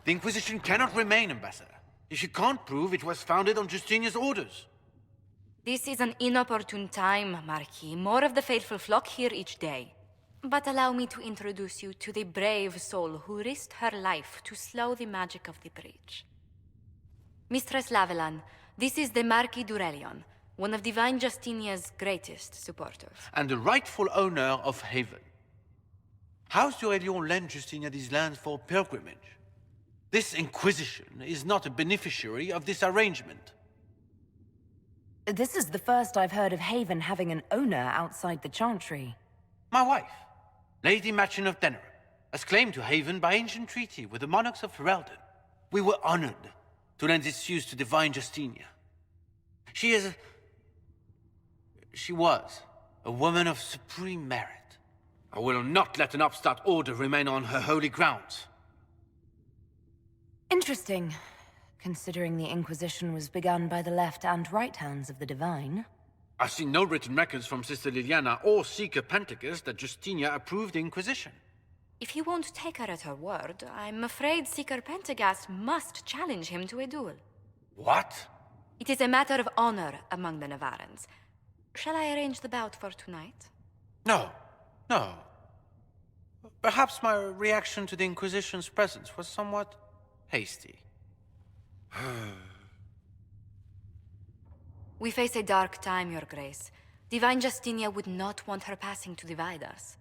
The Inquisition cannot remain, Ambassador, if you can't prove it was founded on Justinia's orders. This is an inopportune time, Marquis. More of the faithful flock here each day. But allow me to introduce you to the brave soul who risked her life to slow the magic of the breach. Mistress Lavelan, this is the Marquis d'Aurelion, one of Divine Justinia's greatest supporters. And the rightful owner of Haven. House d'Aurelion lent Justinia these lands for pilgrimage. This Inquisition is not a beneficiary of this arrangement. This is the first I've heard of Haven having an owner outside the Chantry. My wife, Lady Machin of Denerim, has claimed to Haven by ancient treaty with the monarchs of Ferelden. We were honored to lend its use to Divine Justinia. She was a woman of supreme merit. I will not let an upstart order remain on her holy grounds. Interesting, considering the Inquisition was begun by the left and right hands of the Divine. I've seen no written records from Sister Liliana or Seeker Pentacus that Justinia approved the Inquisition. If he won't take her at her word, I'm afraid Seeker Pentagast must challenge him to a duel. What? It is a matter of honor among the Navarrans. Shall I arrange the bout for tonight? No. Perhaps my reaction to the Inquisition's presence was somewhat hasty. We face a dark time, Your Grace. Divine Justinia would not want her passing to divide us.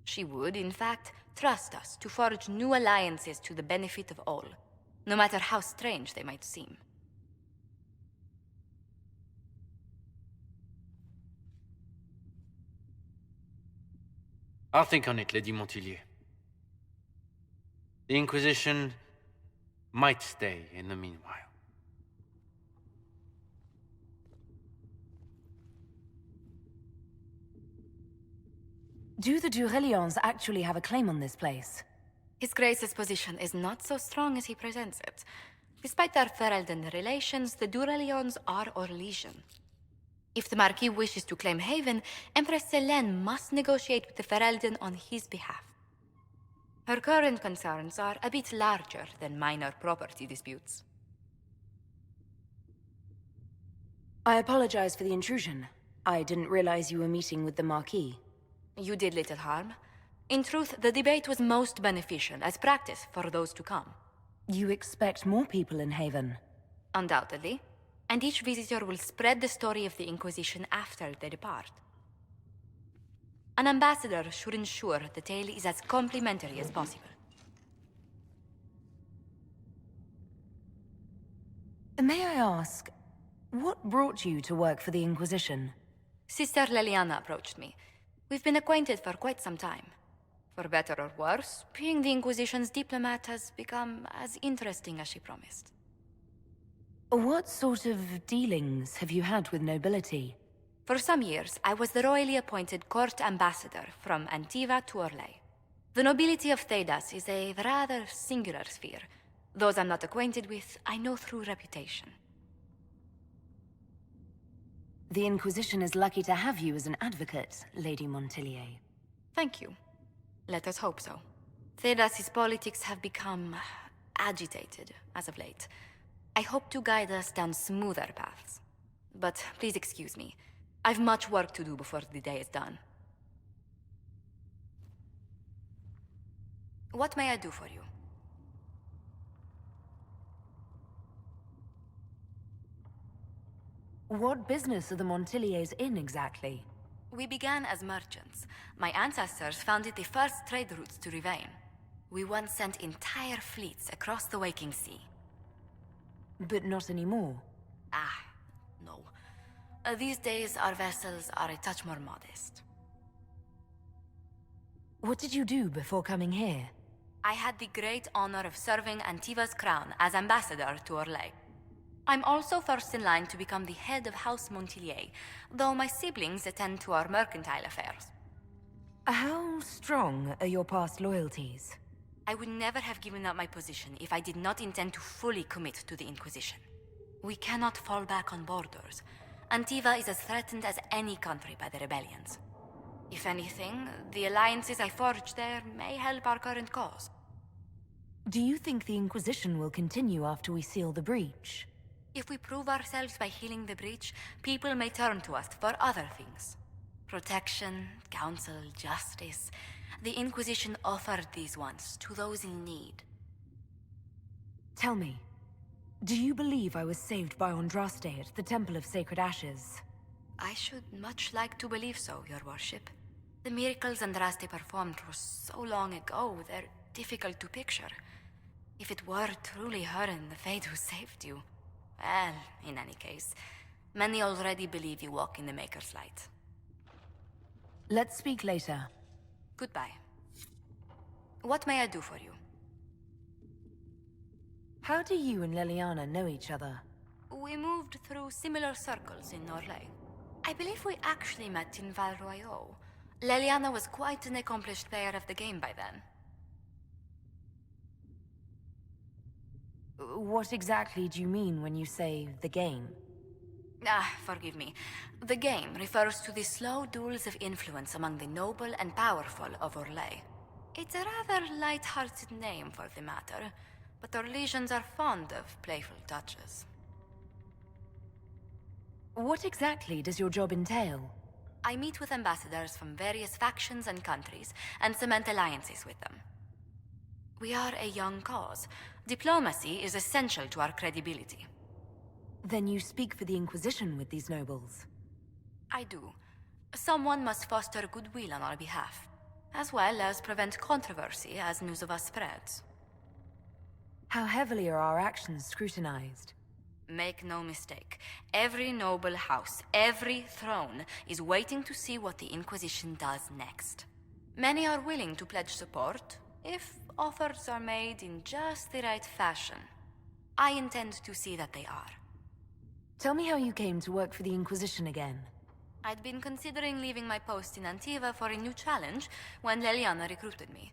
She would, in fact, trust us to forge new alliances to the benefit of all, no matter how strange they might seem. I'll think on it, Lady Montilyet. The Inquisition might stay in the meanwhile. Do the d'Aurelions actually have a claim on this place? His Grace's position is not so strong as he presents it. Despite their Ferelden relations, the d'Aurelions are Orlesian. If the Marquis wishes to claim Haven, Empress Selene must negotiate with the Ferelden on his behalf. Her current concerns are a bit larger than minor property disputes. I apologize for the intrusion. I didn't realize you were meeting with the Marquis. You did little harm. In truth, the debate was most beneficial as practice for those to come. You expect more people in Haven? Undoubtedly. And each visitor will spread the story of the Inquisition after they depart. An ambassador should ensure the tale is as complimentary as possible. May I ask, what brought you to work for the Inquisition? Sister Liliana approached me. We've been acquainted for quite some time. For better or worse, being the Inquisition's diplomat has become as interesting as she promised. What sort of dealings have you had with nobility? For some years, I was the royally appointed court ambassador from Antiva to Orlais. The nobility of Thedas is a rather singular sphere. Those I'm not acquainted with, I know through reputation. The Inquisition is lucky to have you as an advocate, Lady Montilyet. Thank you. Let us hope so. Thedas' politics have become agitated as of late. I hope to guide us down smoother paths. But please excuse me. I've much work to do before the day is done. What may I do for you? What business are the Montilyets in exactly? We began as merchants. My ancestors founded the first trade routes to Rivain. We once sent entire fleets across the Waking Sea. But not anymore. No. These days, our vessels are a touch more modest. What did you do before coming here? I had the great honor of serving Antiva's crown as ambassador to Orlais. I'm also first in line to become the head of House Montilyet, though my siblings attend to our mercantile affairs. How strong are your past loyalties? I would never have given up my position if I did not intend to fully commit to the Inquisition. We cannot fall back on borders. Antiva is as threatened as any country by the rebellions. If anything, the alliances I forged there may help our current cause. Do you think the Inquisition will continue after we seal the breach? If we prove ourselves by healing the breach, people may turn to us for other things. Protection, counsel, justice. The Inquisition offered these once to those in need. Tell me, do you believe I was saved by Andraste at the Temple of Sacred Ashes? I should much like to believe so, Your Worship. The miracles Andraste performed were so long ago, they're difficult to picture. If it were truly her and the Fade who saved you, well, in any case, many already believe you walk in the Maker's light. Let's speak later. Goodbye. What may I do for you? How do you and Leliana know each other? We moved through similar circles in Orlais. I believe we actually met in Val Royeaux. Leliana was quite an accomplished player of the game by then. What exactly do you mean when you say the game? Forgive me. The game refers to the slow duels of influence among the noble and powerful of Orlais. It's a rather light-hearted name for the matter, but Orlesians are fond of playful touches. What exactly does your job entail? I meet with ambassadors from various factions and countries, and cement alliances with them. We are a young cause. Diplomacy is essential to our credibility. Then you speak for the Inquisition with these nobles? I do. Someone must foster goodwill on our behalf, as well as prevent controversy as news of us spreads. How heavily are our actions scrutinized? Make no mistake, every noble house, every throne, is waiting to see what the Inquisition does next. Many are willing to pledge support, if offers are made in just the right fashion. I intend to see that they are. Tell me how you came to work for the Inquisition again. I'd been considering leaving my post in Antiva for a new challenge when Leliana recruited me.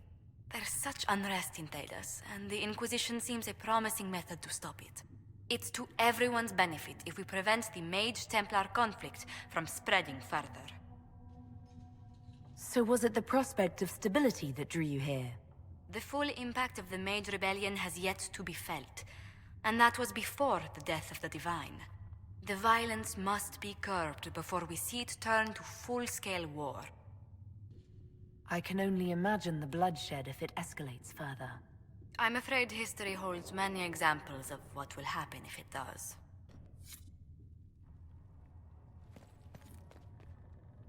There's such unrest in Thedas, and the Inquisition seems a promising method to stop it. It's to everyone's benefit if we prevent the Mage-Templar conflict from spreading further. So was it the prospect of stability that drew you here? The full impact of the Mage Rebellion has yet to be felt, and that was before the death of the Divine. The violence must be curbed before we see it turn to full-scale war. I can only imagine the bloodshed if it escalates further. I'm afraid history holds many examples of what will happen if it does.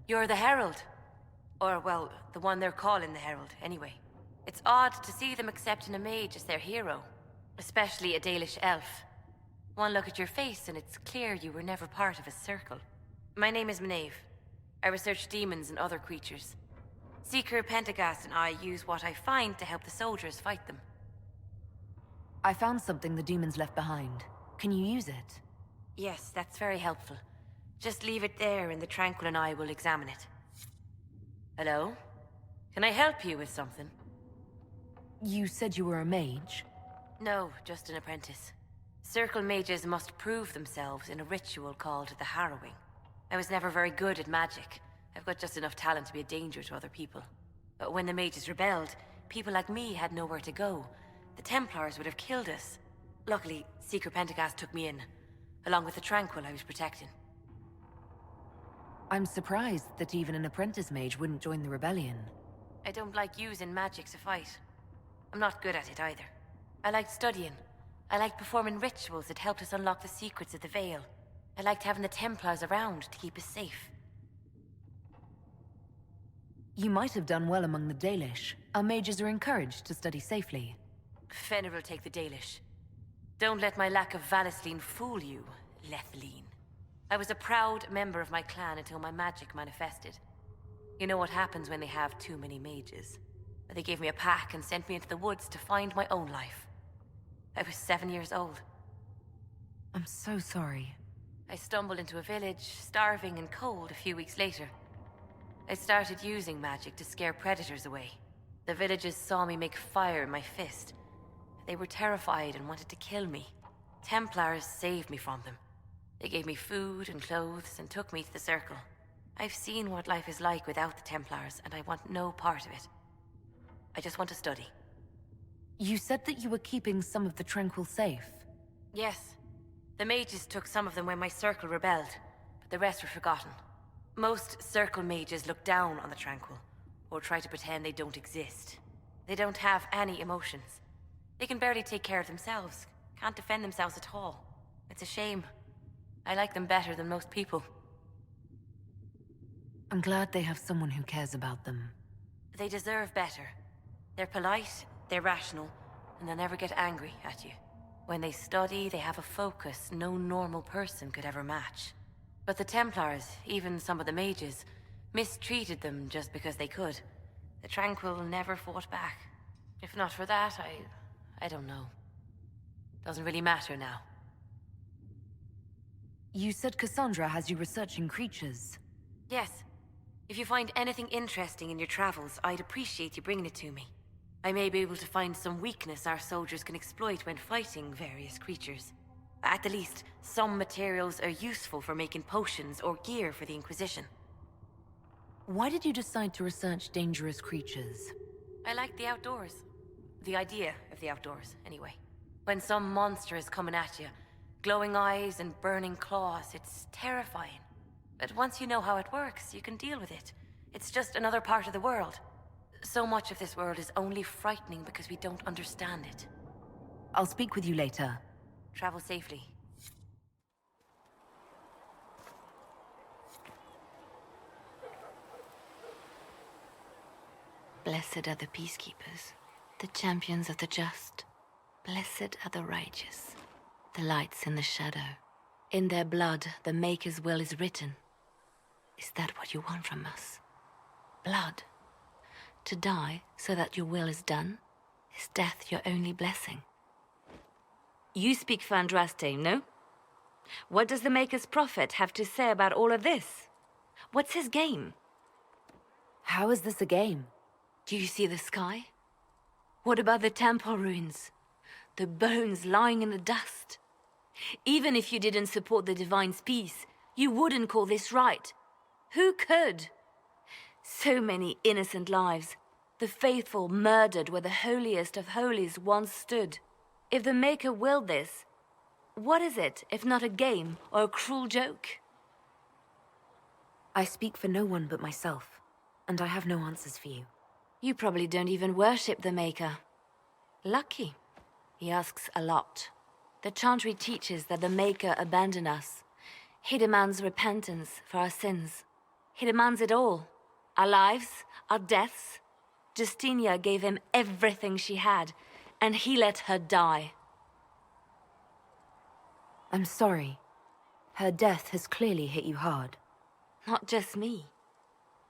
You're the Herald. Or, well, the one they're calling the Herald, anyway. It's odd to see them accepting a mage as their hero. Especially a Dalish elf. One look at your face and it's clear you were never part of a circle. My name is Maeve. I research demons and other creatures. Seeker Pentagast and I use what I find to help the soldiers fight them. I found something the demons left behind. Can you use it? Yes, that's very helpful. Just leave it there and the Tranquil and I will examine it. Hello? Can I help you with something? You said you were a mage? No, just an apprentice. Circle mages must prove themselves in a ritual called the Harrowing. I was never very good at magic. I've got just enough talent to be a danger to other people. But when the mages rebelled, people like me had nowhere to go. The Templars would have killed us. Luckily, Seeker Pentagast took me in, along with the Tranquil I was protecting. I'm surprised that even an apprentice mage wouldn't join the rebellion. I don't like using magic to fight. I'm not good at it either. I liked studying. I liked performing rituals that helped us unlock the secrets of the Veil. I liked having the Templars around to keep us safe. You might have done well among the Dalish. Our mages are encouraged to study safely. Fenrir will take the Dalish. Don't let my lack of Valisleen fool you, Lethleen. I was a proud member of my clan until my magic manifested. You know what happens when they have too many mages. They gave me a pack and sent me into the woods to find my own life. I was 7 years old. I'm so sorry. I stumbled into a village, starving and cold a few weeks later. I started using magic to scare predators away. The villagers saw me make fire in my fist. They were terrified and wanted to kill me. Templars saved me from them. They gave me food and clothes and took me to the Circle. I've seen what life is like without the Templars, and I want no part of it. I just want to study. You said that you were keeping some of the Tranquil safe. Yes. The mages took some of them when my circle rebelled, but the rest were forgotten. Most circle mages look down on the Tranquil, or try to pretend they don't exist. They don't have any emotions. They can barely take care of themselves, can't defend themselves at all. It's a shame. I like them better than most people. I'm glad they have someone who cares about them. They deserve better. They're polite, they're rational, and they'll never get angry at you. When they study, they have a focus no normal person could ever match. But the Templars, even some of the mages, mistreated them just because they could. The Tranquil never fought back. If not for that, I don't know. Doesn't really matter now. You said Cassandra has you researching creatures. Yes. If you find anything interesting in your travels, I'd appreciate you bringing it to me. I may be able to find some weakness our soldiers can exploit when fighting various creatures. At the least, some materials are useful for making potions or gear for the Inquisition. Why did you decide to research dangerous creatures? I like the outdoors. The idea of the outdoors, anyway. When some monster is coming at you, glowing eyes and burning claws, it's terrifying. But once you know how it works, you can deal with it. It's just another part of the world. So much of this world is only frightening because we don't understand it. I'll speak with you later. Travel safely. Blessed are the peacekeepers, the champions of the just. Blessed are the righteous, the lights in the shadow. In their blood, the Maker's will is written. Is that what you want from us? Blood? To die so that your will is done? Is death your only blessing? You speak for Andraste, no? What does the Maker's prophet have to say about all of this? What's his game? How is this a game? Do you see the sky? What about the temple ruins? The bones lying in the dust? Even if you didn't support the Divine's peace, you wouldn't call this right. Who could? So many innocent lives. The faithful murdered where the holiest of holies once stood. If the Maker willed this, what is it if not a game or a cruel joke? I speak for no one but myself, and I have no answers for you. You probably don't even worship the Maker. Lucky. He asks a lot. The Chantry teaches that the Maker abandoned us. He demands repentance for our sins. He demands it all. Our lives, our deaths. Justinia gave him everything she had, and he let her die. I'm sorry. Her death has clearly hit you hard. Not just me.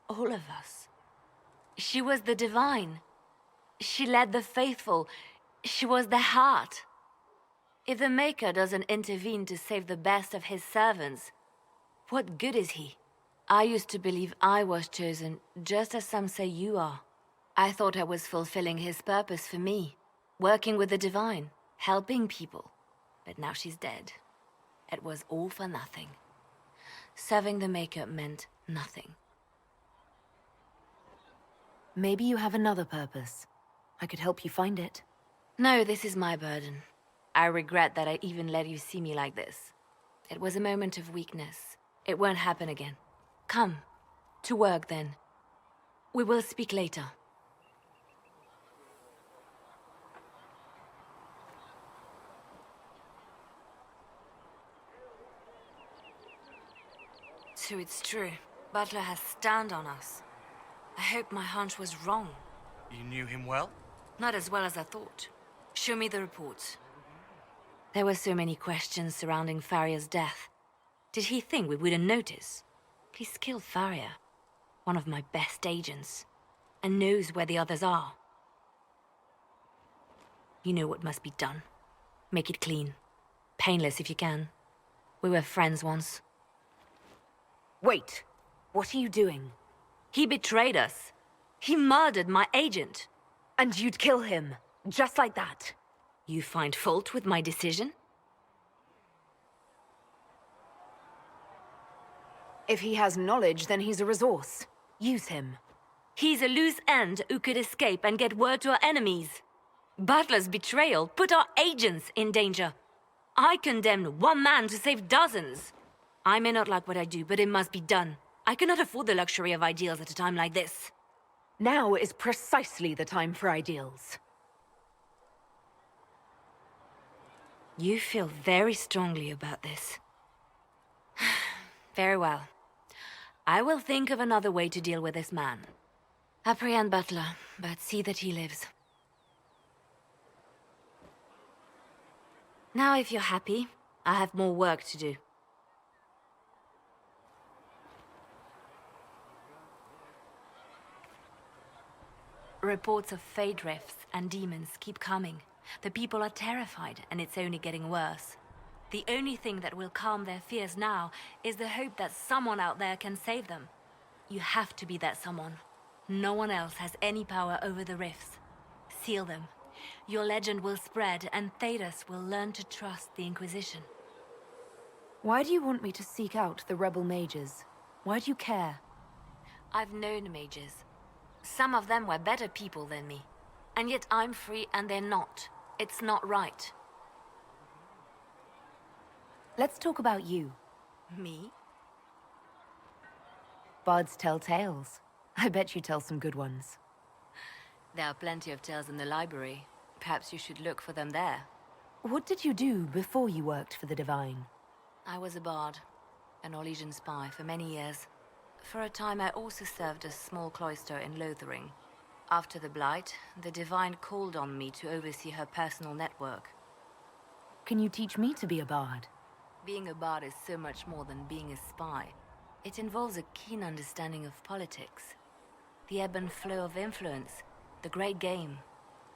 All of us. She was the Divine. She led the faithful. She was their heart. If the Maker doesn't intervene to save the best of his servants, what good is he? I used to believe I was chosen, just as some say you are. I thought I was fulfilling his purpose for me, working with the Divine, helping people. But now she's dead. It was all for nothing. Serving the Maker meant nothing. Maybe you have another purpose. I could help you find it. No, this is my burden. I regret that I even let you see me like this. It was a moment of weakness. It won't happen again. Come. To work, then. We will speak later. So it's true. Butler has stand on us. I hope my hunch was wrong. You knew him well? Not as well as I thought. Show me the reports. There were so many questions surrounding Farria's death. Did he think we wouldn't notice? He's killed Farria, one of my best agents, and knows where the others are. You know what must be done. Make it clean. Painless if you can. We were friends once. Wait! What are you doing? He betrayed us. He murdered my agent. And you'd kill him, just like that. You find fault with my decision? If he has knowledge, then he's a resource. Use him. He's a loose end who could escape and get word to our enemies. Butler's betrayal put our agents in danger. I condemned one man to save dozens. I may not like what I do, but it must be done. I cannot afford the luxury of ideals at a time like this. Now is precisely the time for ideals. You feel very strongly about this. Very well. I will think of another way to deal with this man. Apprehend Butler, but see that he lives. Now, if you're happy, I have more work to do. Reports of fade rifts and demons keep coming. The people are terrified, and it's only getting worse. The only thing that will calm their fears now is the hope that someone out there can save them. You have to be that someone. No one else has any power over the rifts. Seal them. Your legend will spread, and Thedas will learn to trust the Inquisition. Why do you want me to seek out the rebel mages? Why do you care? I've known mages. Some of them were better people than me. And yet I'm free and they're not. It's not right. Let's talk about you. Me? Bards tell tales. I bet you tell some good ones. There are plenty of tales in the library. Perhaps you should look for them there. What did you do before you worked for the Divine? I was a bard, an Orlesian spy for many years. For a time I also served a small cloister in Lothering. After the Blight, the Divine called on me to oversee her personal network. Can you teach me to be a bard? Being a bard is so much more than being a spy. It involves a keen understanding of politics, the ebb and flow of influence, the great game.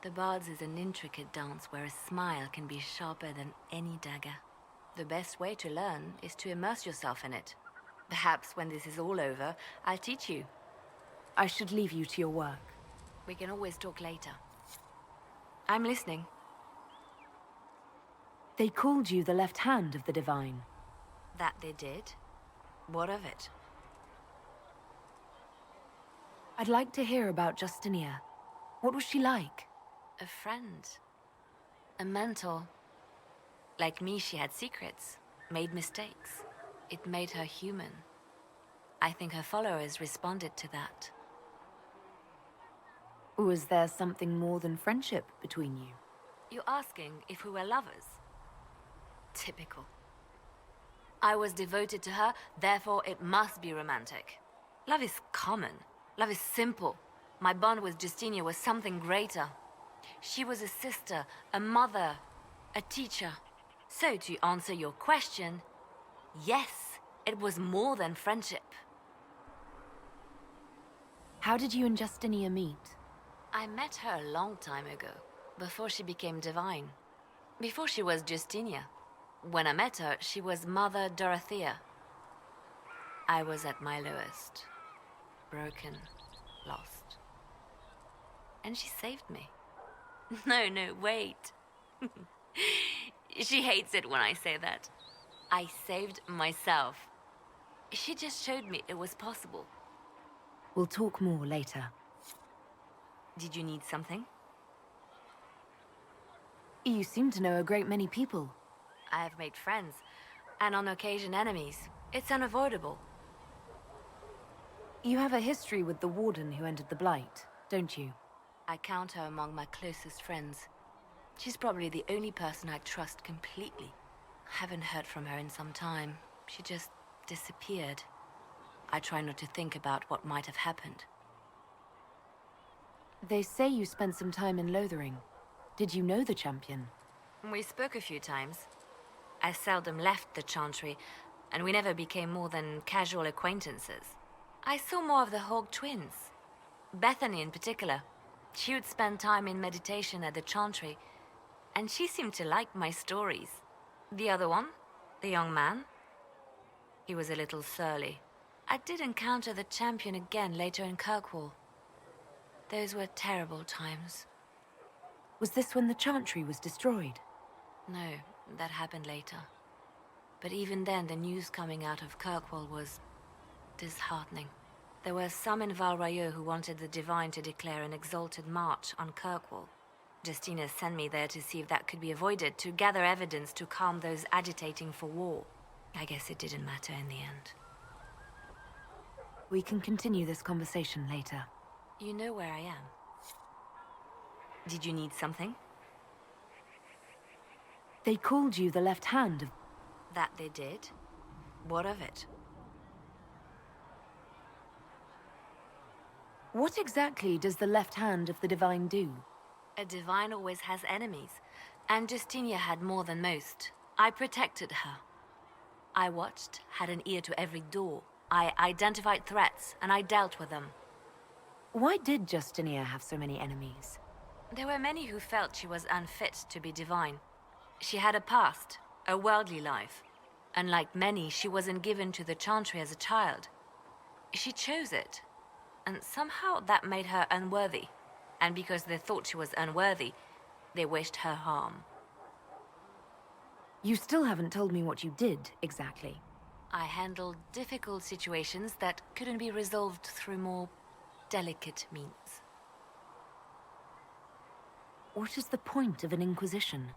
The bard's is an intricate dance where a smile can be sharper than any dagger. The best way to learn is to immerse yourself in it. Perhaps when this is all over, I'll teach you. I should leave you to your work. We can always talk later. I'm listening. They called you the left hand of the Divine. That they did? What of it? I'd like to hear about Justinia. What was she like? A friend. A mentor. Like me, she had secrets, made mistakes. It made her human. I think her followers responded to that. Was there something more than friendship between you? You're asking if we were lovers? Typical. I was devoted to her, therefore it must be romantic. Love is common. Love is simple. My bond with Justinia was something greater. She was a sister, a mother, a teacher. So to answer your question, yes, it was more than friendship. How did you and Justinia meet? I met her a long time ago, before she became divine. Before she was Justinia. When I met her, she was Mother Dorothea. I was at my lowest. Broken, lost. And she saved me. No, wait. She hates it when I say that. I saved myself. She just showed me it was possible. We'll talk more later. Did you need something? You seem to know a great many people. I have made friends, and on occasion enemies. It's unavoidable. You have a history with the Warden who entered the Blight, don't you? I count her among my closest friends. She's probably the only person I trust completely. Haven't heard from her in some time. She just disappeared. I try not to think about what might have happened. They say you spent some time in Lothering. Did you know the champion? We spoke a few times. I seldom left the Chantry, and we never became more than casual acquaintances. I saw more of the Hog twins. Bethany in particular. She would spend time in meditation at the Chantry, and she seemed to like my stories. The other one, the young man, he was a little surly. I did encounter the champion again later in Kirkwall. Those were terrible times. Was this when the Chantry was destroyed? No, that happened later. But even then, the news coming out of Kirkwall was disheartening. There were some in Val Rayeau who wanted the Divine to declare an exalted march on Kirkwall. Justina sent me there to see if that could be avoided, to gather evidence to calm those agitating for war. I guess it didn't matter in the end. We can continue this conversation later. You know where I am. Did you need something? They called you the left hand of... That they did. What of it? What exactly does the left hand of the Divine do? A divine always has enemies, and Justinia had more than most. I protected her. I watched, had an ear to every door. I identified threats, and I dealt with them. Why did Justinia have so many enemies? There were many who felt she was unfit to be divine. She had a past, a worldly life. And like many, she wasn't given to the Chantry as a child. She chose it, and somehow that made her unworthy. And because they thought she was unworthy, they wished her harm. You still haven't told me what you did, exactly. I handled difficult situations that couldn't be resolved through more delicate means. What is the point of an Inquisition?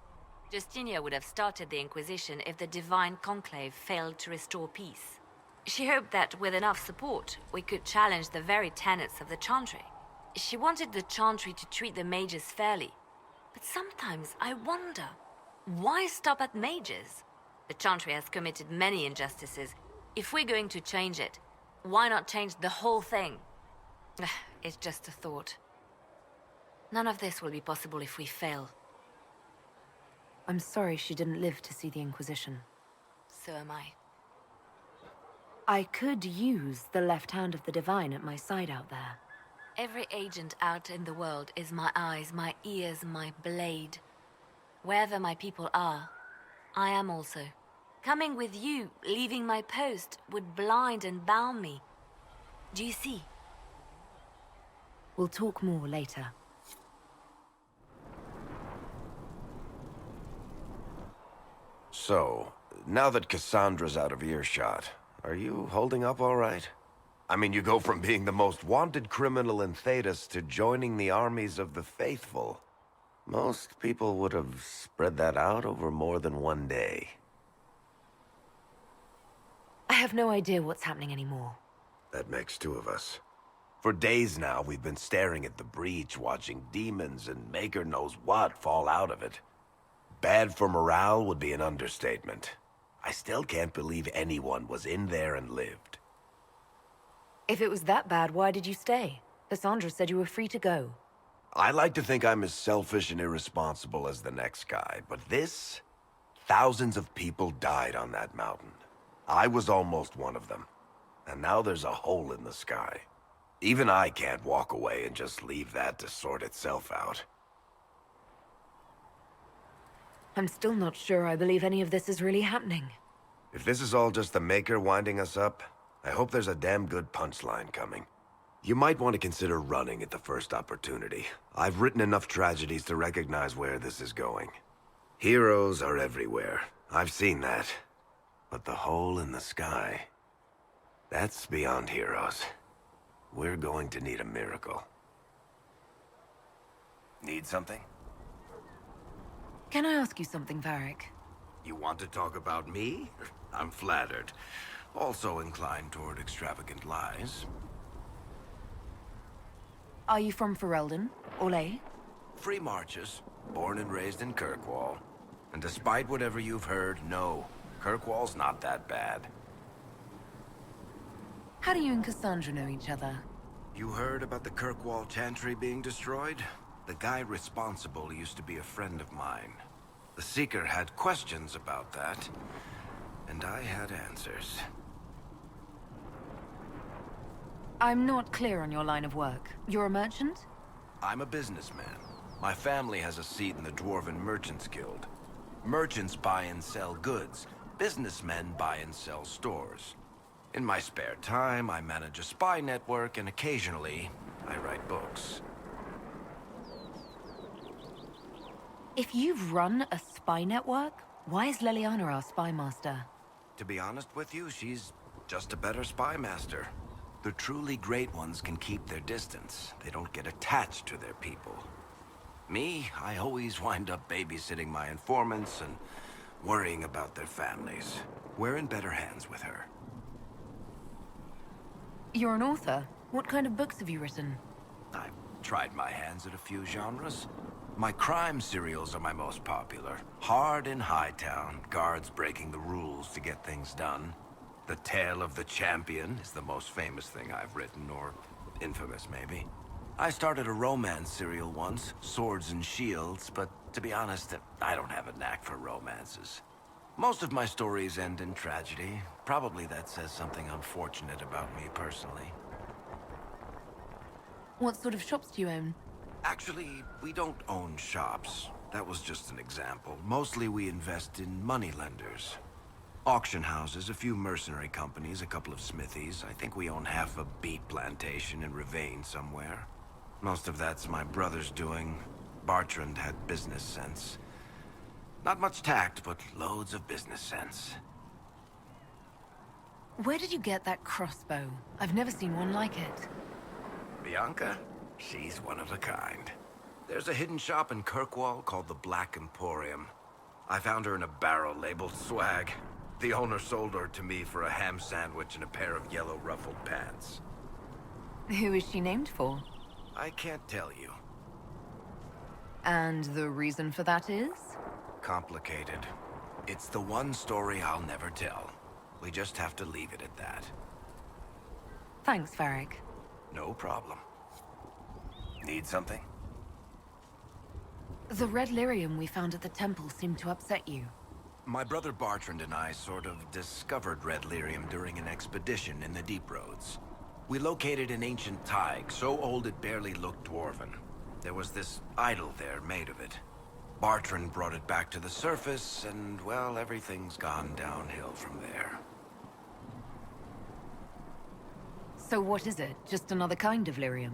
Justinia would have started the Inquisition if the Divine Conclave failed to restore peace. She hoped that with enough support, we could challenge the very tenets of the Chantry. She wanted the Chantry to treat the mages fairly. But sometimes I wonder, why stop at mages? The Chantry has committed many injustices. If we're going to change it, why not change the whole thing? It's just a thought. None of this will be possible if we fail. I'm sorry she didn't live to see the Inquisition. So am I. I could use the left hand of the Divine at my side out there. Every agent out in the world is my eyes, my ears, my blade. Wherever my people are, I am also. Coming with you, leaving my post, would blind and bound me. Do you see? We'll talk more later. So, now that Cassandra's out of earshot, are you holding up all right? I mean, you go from being the most wanted criminal in Thedas to joining the armies of the faithful. Most people would have spread that out over more than one day. I have no idea what's happening anymore. That makes two of us. For days now, we've been staring at the breach, watching demons and Maker knows what fall out of it. Bad for morale would be an understatement. I still can't believe anyone was in there and lived. If it was that bad, why did you stay? Cassandra said you were free to go. I like to think I'm as selfish and irresponsible as the next guy, but this... Thousands of people died on that mountain. I was almost one of them. And now there's a hole in the sky. Even I can't walk away and just leave that to sort itself out. I'm still not sure I believe any of this is really happening. If this is all just the Maker winding us up, I hope there's a damn good punchline coming. You might want to consider running at the first opportunity. I've written enough tragedies to recognize where this is going. Heroes are everywhere. I've seen that. But the hole in the sky... that's beyond heroes. We're going to need a miracle. Need something? Can I ask you something, Varric? You want to talk about me? I'm flattered. Also inclined toward extravagant lies. Are you from Ferelden? Orlais? Free marches, born and raised in Kirkwall. And despite whatever you've heard, no, Kirkwall's not that bad. How do you and Cassandra know each other? You heard about the Kirkwall Chantry being destroyed? The guy responsible used to be a friend of mine. The Seeker had questions about that, and I had answers. I'm not clear on your line of work. You're a merchant? I'm a businessman. My family has a seat in the Dwarven Merchants Guild. Merchants buy and sell goods. Businessmen buy and sell stores. In my spare time, I manage a spy network, and occasionally, I write books. If you've run a spy network, why is Leliana our spy master? To be honest with you, she's just a better spy master. The truly great ones can keep their distance. They don't get attached to their people. Me, I always wind up babysitting my informants and worrying about their families. We're in better hands with her. You're an author. What kind of books have you written? I've tried my hands at a few genres. My crime serials are my most popular. Hard in Hightown, guards breaking the rules to get things done. The Tale of the Champion is the most famous thing I've written, or infamous maybe. I started a romance serial once, Swords and Shields, but to be honest, I don't have a knack for romances. Most of my stories end in tragedy. Probably that says something unfortunate about me personally. What sort of shops do you own? Actually, we don't own shops. That was just an example. Mostly we invest in moneylenders. Auction houses, a few mercenary companies, a couple of smithies. I think we own half a beet plantation in Ravane somewhere. Most of that's my brother's doing. Bartrand had business sense. Not much tact, but loads of business sense. Where did you get that crossbow? I've never seen one like it. Bianca? She's one of a kind. There's a hidden shop in Kirkwall called the Black Emporium. I found her in a barrel labeled swag. The owner sold her to me for a ham sandwich and a pair of yellow ruffled pants. Who is she named for? I can't tell you. And the reason for that is? Complicated. It's the one story I'll never tell. We just have to leave it at that. Thanks, Varric. No problem. Need something? The red lyrium we found at the temple seemed to upset you. My brother Bartrand and I sort of discovered red lyrium during an expedition in the Deep Roads. We located an ancient thaig, so old it barely looked dwarven. There was this idol there made of it. Bartrand brought it back to the surface, and, well, everything's gone downhill from there. So what is it? Just another kind of lyrium?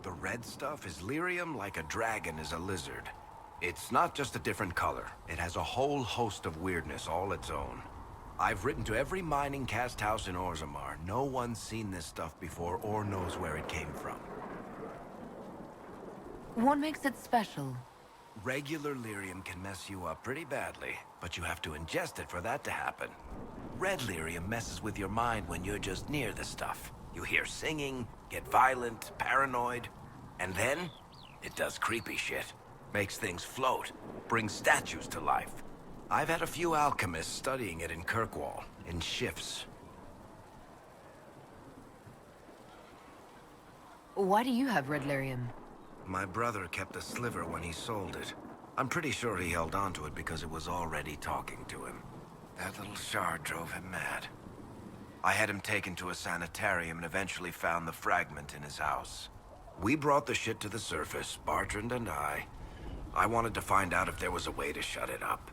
The red stuff is lyrium like a dragon is a lizard. It's not just a different color. It has a whole host of weirdness all its own. I've written to every mining cast house in Orzammar. No one's seen this stuff before or knows where it came from. What makes it special? Regular lyrium can mess you up pretty badly, but you have to ingest it for that to happen. Red lyrium messes with your mind when you're just near the stuff. You hear singing, get violent, paranoid, and then it does creepy shit. Makes things float, brings statues to life. I've had a few alchemists studying it in Kirkwall, in shifts. Why do you have red lyrium? My brother kept a sliver when he sold it. I'm pretty sure he held on to it because it was already talking to him. That little shard drove him mad. I had him taken to a sanitarium and eventually found the fragment in his house. We brought the shit to the surface, Bartrand and I. I wanted to find out if there was a way to shut it up.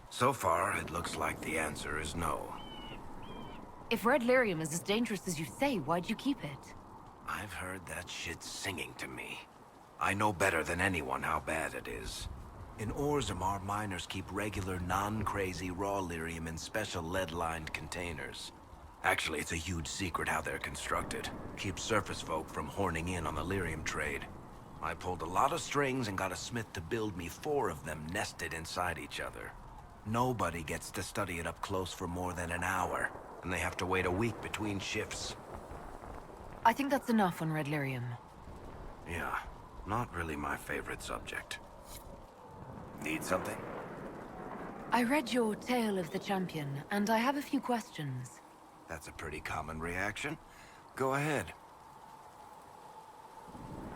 So far, it looks like the answer is no. If red lyrium is as dangerous as you say, why'd you keep it? I've heard that shit singing to me. I know better than anyone how bad it is. In Orzammar, miners keep regular, non-crazy raw lyrium in special lead-lined containers. Actually, it's a huge secret how they're constructed. Keeps surface folk from horning in on the lyrium trade. I pulled a lot of strings and got a smith to build me 4 of them nested inside each other. Nobody gets to study it up close for more than an hour, and they have to wait a week between shifts. I think that's enough on red lyrium. Yeah, not really my favorite subject. Need something? I read your Tale of the Champion, and I have a few questions. That's a pretty common reaction. Go ahead.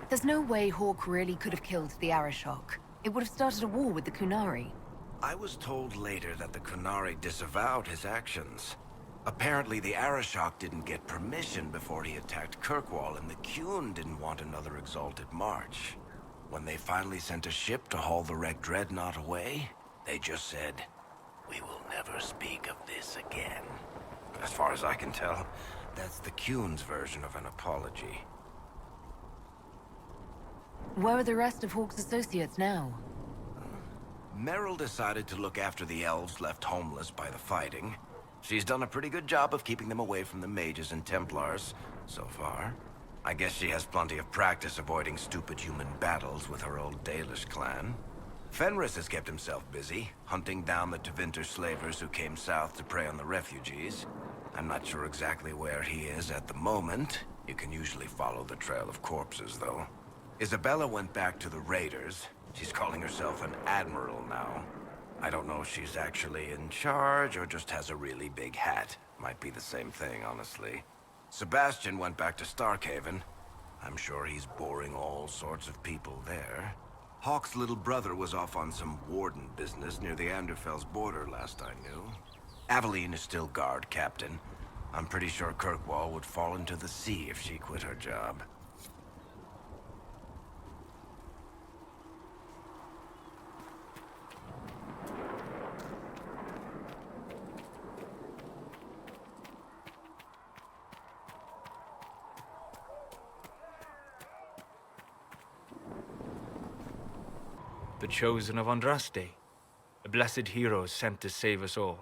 There's no way Hawk really could have killed the Arashok. It would have started a war with the Kunari. I was told later that the Kunari disavowed his actions. Apparently the Arashok didn't get permission before he attacked Kirkwall, and the Qun didn't want another exalted march. When they finally sent a ship to haul the wrecked dreadnought away, they just said, "We will never speak of this again." As far as I can tell, that's the Qun's version of an apology. Where are the rest of Hawk's associates now? Meryl decided to look after the elves left homeless by the fighting. She's done a pretty good job of keeping them away from the mages and Templars, so far. I guess she has plenty of practice avoiding stupid human battles with her old Dalish clan. Fenris has kept himself busy, hunting down the Tevinter slavers who came south to prey on the refugees. I'm not sure exactly where he is at the moment. You can usually follow the trail of corpses, though. Isabella went back to the raiders. She's calling herself an admiral now. I don't know if she's actually in charge or just has a really big hat. Might be the same thing, honestly. Sebastian went back to Starkhaven. I'm sure he's boring all sorts of people there. Hawk's little brother was off on some warden business near the Anderfell's border last I knew. Aveline is still guard captain. I'm pretty sure Kirkwall would fall into the sea if she quit her job. The chosen of Andraste, a blessed hero sent to save us all.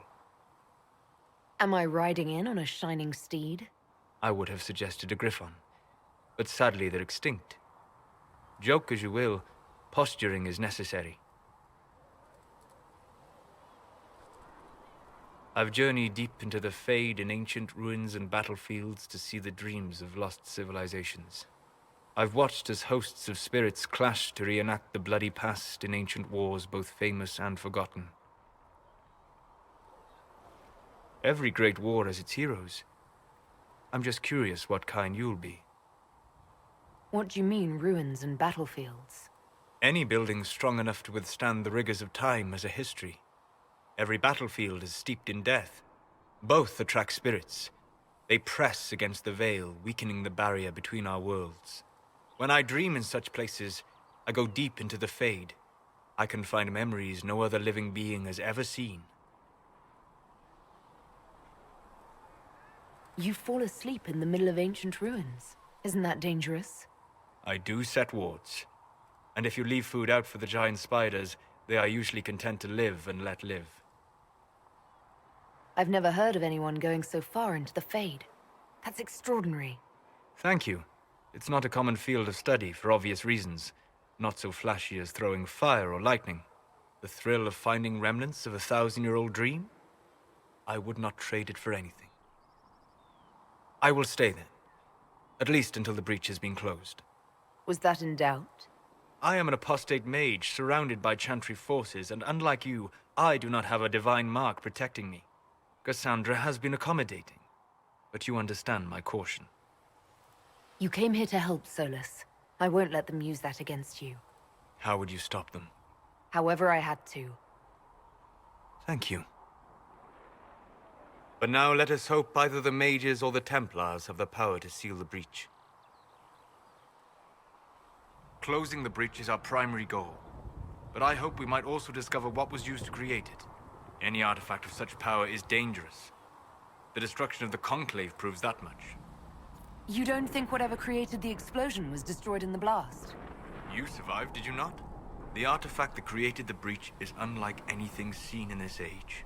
Am I riding in on a shining steed? I would have suggested a griffon, but sadly they're extinct. Joke as you will, posturing is necessary. I've journeyed deep into the Fade in ancient ruins and battlefields to see the dreams of lost civilizations. I've watched as hosts of spirits clash to reenact the bloody past in ancient wars both famous and forgotten. Every great war has its heroes. I'm just curious what kind you'll be. What do you mean, ruins and battlefields? Any building strong enough to withstand the rigors of time has a history. Every battlefield is steeped in death. Both attract spirits. They press against the veil, weakening the barrier between our worlds. When I dream in such places, I go deep into the Fade. I can find memories no other living being has ever seen. You fall asleep in the middle of ancient ruins. Isn't that dangerous? I do set wards. And if you leave food out for the giant spiders, they are usually content to live and let live. I've never heard of anyone going so far into the Fade. That's extraordinary. Thank you. It's not a common field of study for obvious reasons. Not so flashy as throwing fire or lightning. The thrill of finding remnants of a 1,000-year-old dream? I would not trade it for anything. I will stay then. At least until the breach has been closed. Was that in doubt? I am an apostate mage surrounded by Chantry forces, and unlike you, I do not have a divine mark protecting me. Cassandra has been accommodating, but you understand my caution. You came here to help, Solus. I won't let them use that against you. How would you stop them? However I had to. Thank you. But now let us hope either the mages or the Templars have the power to seal the breach. Closing the breach is our primary goal, but I hope we might also discover what was used to create it. Any artifact of such power is dangerous. The destruction of the Conclave proves that much. You don't think whatever created the explosion was destroyed in the blast? You survived, did you not? The artifact that created the breach is unlike anything seen in this age.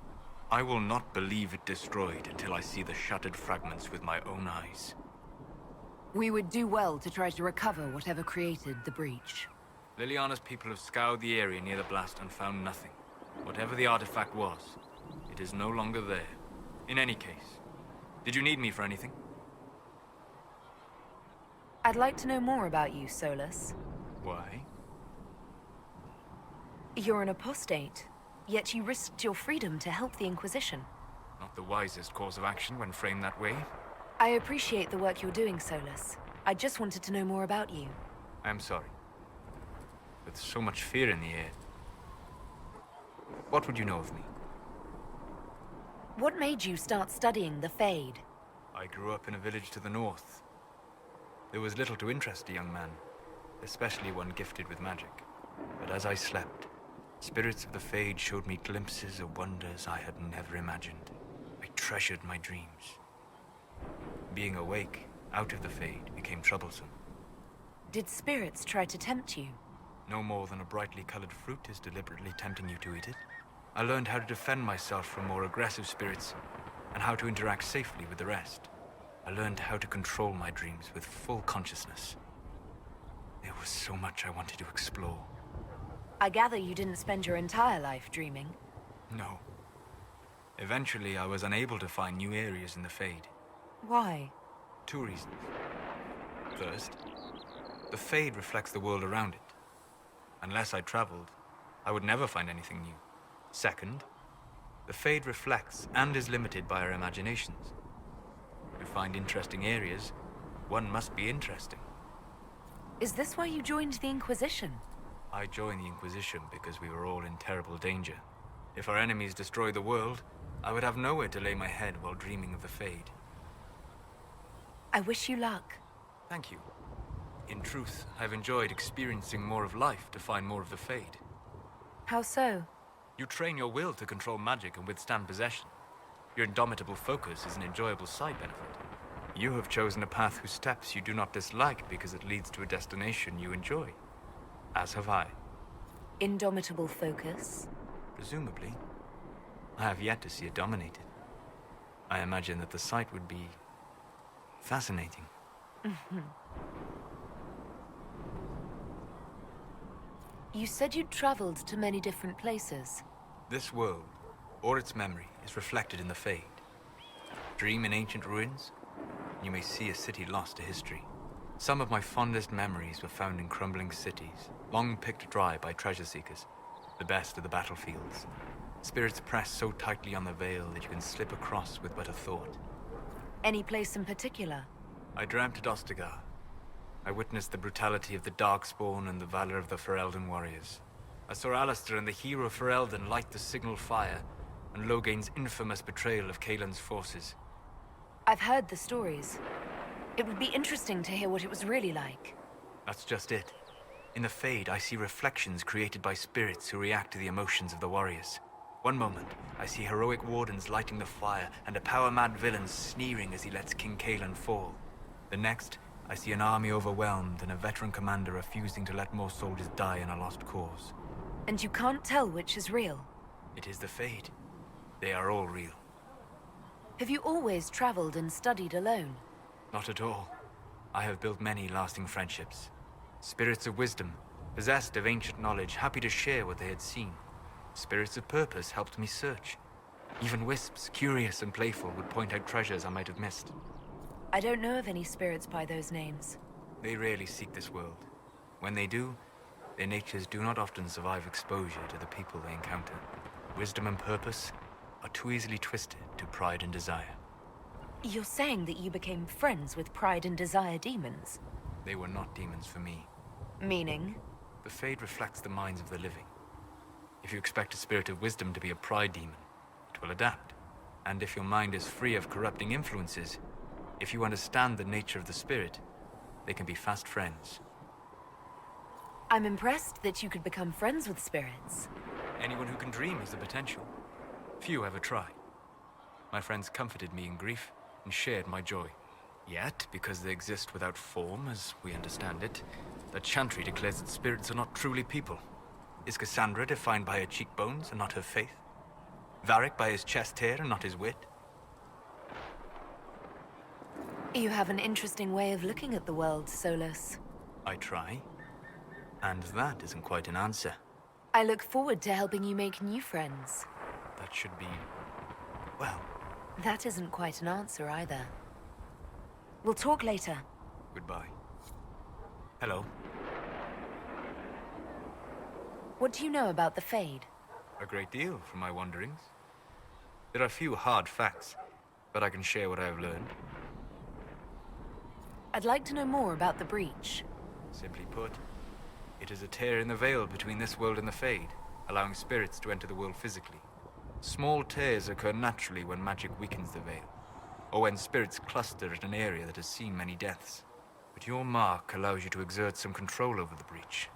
I will not believe it destroyed until I see the shattered fragments with my own eyes. We would do well to try to recover whatever created the breach. Liliana's people have scoured the area near the blast and found nothing. Whatever the artifact was, it is no longer there. In any case, did you need me for anything? I'd like to know more about you, Solus. Why? You're an apostate, yet you risked your freedom to help the Inquisition. Not the wisest course of action when framed that way. I appreciate the work you're doing, Solus. I just wanted to know more about you. I am sorry. With so much fear in the air. What would you know of me? What made you start studying the Fade? I grew up in a village to the north. There was little to interest a young man, especially one gifted with magic. But as I slept, spirits of the Fade showed me glimpses of wonders I had never imagined. I treasured my dreams. Being awake, out of the Fade, became troublesome. Did spirits try to tempt you? No more than a brightly colored fruit is deliberately tempting you to eat it. I learned how to defend myself from more aggressive spirits, and how to interact safely with the rest. I learned how to control my dreams with full consciousness. There was so much I wanted to explore. I gather you didn't spend your entire life dreaming. No. Eventually, I was unable to find new areas in the Fade. Why? 2 reasons. First, the Fade reflects the world around it. Unless I traveled, I would never find anything new. Second, the Fade reflects and is limited by our imaginations. To find interesting areas, one must be interesting. Is this why you joined the Inquisition? I joined the Inquisition because we were all in terrible danger. If our enemies destroyed the world, I would have nowhere to lay my head while dreaming of the Fade. I wish you luck. Thank you. In truth, I've enjoyed experiencing more of life to find more of the Fade. How so? You train your will to control magic and withstand possession. Your indomitable focus is an enjoyable side benefit. You have chosen a path whose steps you do not dislike because it leads to a destination you enjoy. As have I. Indomitable focus? Presumably. I have yet to see it dominated. I imagine that the sight would be fascinating. You said you'd traveled to many different places. This world, or its memory, is reflected in the Fade. Dream in ancient ruins, and you may see a city lost to history. Some of my fondest memories were found in crumbling cities, long picked dry by treasure seekers, the best of the battlefields. Spirits press so tightly on the veil that you can slip across with but a thought. Any place in particular? I dreamt at Ostagar. I witnessed the brutality of the Darkspawn and the valor of the Ferelden warriors. I saw Alistair and the hero Ferelden light the signal fire, and Logain's infamous betrayal of Kaelin's forces. I've heard the stories. It would be interesting to hear what it was really like. That's just it. In the Fade, I see reflections created by spirits who react to the emotions of the warriors. One moment, I see heroic wardens lighting the fire, and a power-mad villain sneering as he lets King Kaelin fall. The next, I see an army overwhelmed and a veteran commander refusing to let more soldiers die in a lost cause. And you can't tell which is real? It is the Fade. They are all real. Have you always traveled and studied alone? Not at all. I have built many lasting friendships. Spirits of wisdom, possessed of ancient knowledge, happy to share what they had seen. Spirits of purpose helped me search. Even wisps, curious and playful, would point out treasures I might have missed. I don't know of any spirits by those names. They rarely seek this world. When they do, their natures do not often survive exposure to the people they encounter. Wisdom and purpose are too easily twisted to pride and desire. You're saying that you became friends with Pride and Desire demons? They were not demons for me. Meaning? The Fade reflects the minds of the living. If you expect a spirit of wisdom to be a pride demon, it will adapt. And if your mind is free of corrupting influences, if you understand the nature of the spirit, they can be fast friends. I'm impressed that you could become friends with spirits. Anyone who can dream has the potential. Few ever try. My friends comforted me in grief and shared my joy. Yet, because they exist without form, as we understand it, the Chantry declares that spirits are not truly people. Is Cassandra defined by her cheekbones and not her faith? Varric by his chest hair and not his wit? You have an interesting way of looking at the world, Solus. I try. And that isn't quite an answer. I look forward to helping you make new friends. That should be... well... That isn't quite an answer either. We'll talk later. Goodbye. Hello. What do you know about the Fade? A great deal from my wanderings. There are few hard facts, but I can share what I have learned. I'd like to know more about the Breach. Simply put, it is a tear in the veil between this world and the Fade, allowing spirits to enter the world physically. Small tears occur naturally when magic weakens the veil, or when spirits cluster at an area that has seen many deaths. But your mark allows you to exert some control over the Breach.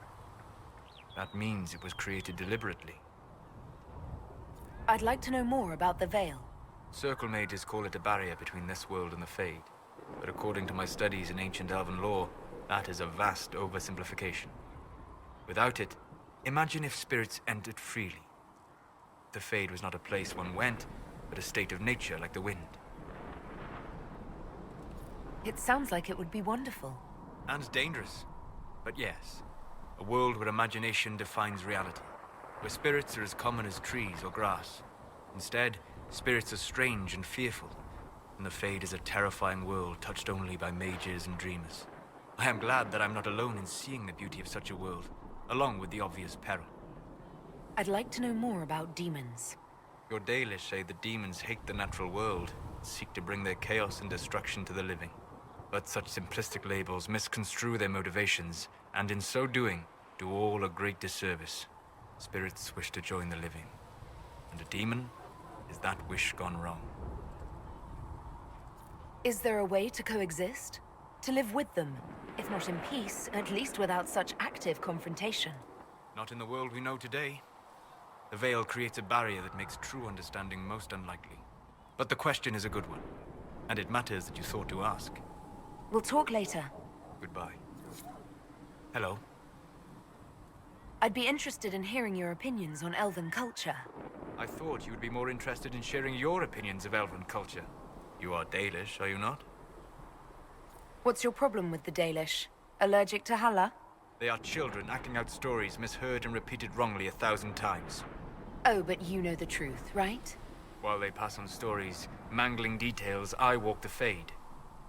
That means it was created deliberately. I'd like to know more about the Veil. Circle mages call it a barrier between this world and the Fade, but according to my studies in ancient elven lore, that is a vast oversimplification. Without it, imagine if spirits entered freely. The Fade was not a place one went, but a state of nature like the wind. It sounds like it would be wonderful. And dangerous. But yes, a world where imagination defines reality. Where spirits are as common as trees or grass. Instead, spirits are strange and fearful. And the Fade is a terrifying world touched only by mages and dreamers. I am glad that I'm not alone in seeing the beauty of such a world, along with the obvious peril. I'd like to know more about demons. Your Dalish say the demons hate the natural world, and seek to bring their chaos and destruction to the living. But such simplistic labels misconstrue their motivations, and in so doing, do all a great disservice. Spirits wish to join the living, and a demon is that wish gone wrong. Is there a way to coexist? To live with them? If not in peace, at least without such active confrontation. Not in the world we know today. The veil creates a barrier that makes true understanding most unlikely. But the question is a good one, and it matters that you thought to ask. We'll talk later. Goodbye. Hello. I'd be interested in hearing your opinions on elven culture. I thought you would be more interested in sharing your opinions of elven culture. You are Dalish, are you not? What's your problem with the Dalish? Allergic to Halla? They are children acting out stories misheard and repeated wrongly 1,000 times. Oh, but you know the truth, right? While they pass on stories, mangling details, I walk the Fade.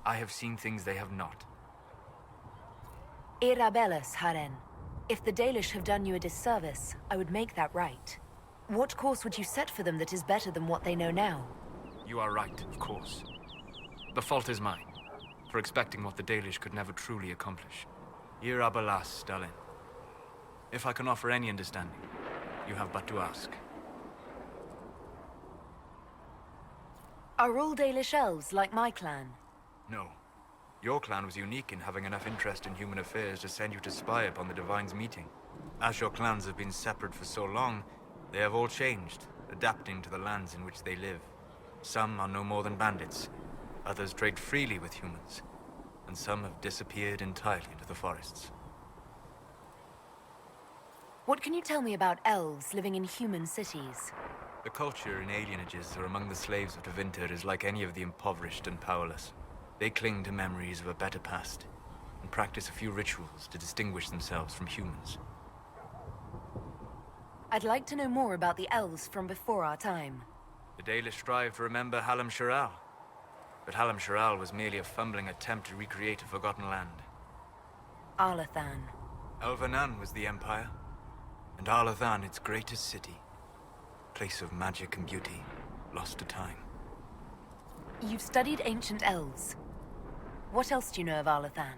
I have seen things they have not. Irabellis, Haren. If the Dalish have done you a disservice, I would make that right. What course would you set for them that is better than what they know now? You are right, of course. The fault is mine, for expecting what the Dalish could never truly accomplish. Irabalas, Dalin. If I can offer any understanding, you have but to ask. Are all Dalish elves like my clan? No. Your clan was unique in having enough interest in human affairs to send you to spy upon the Divine's meeting. As your clans have been separate for so long, they have all changed, adapting to the lands in which they live. Some are no more than bandits, others trade freely with humans, and some have disappeared entirely into the forests. What can you tell me about elves living in human cities? The culture in alienages or among the slaves of Tevinter is like any of the impoverished and powerless. They cling to memories of a better past, and practice a few rituals to distinguish themselves from humans. I'd like to know more about the elves from before our time. The Dalish strive to remember Hallam Shiral, but Hallam Shiral was merely a fumbling attempt to recreate a forgotten land. Arlathan. Elvanan was the empire, and Arlathan its greatest city. Place of magic and beauty, lost to time. You've studied ancient elves. What else do you know of Arlathan?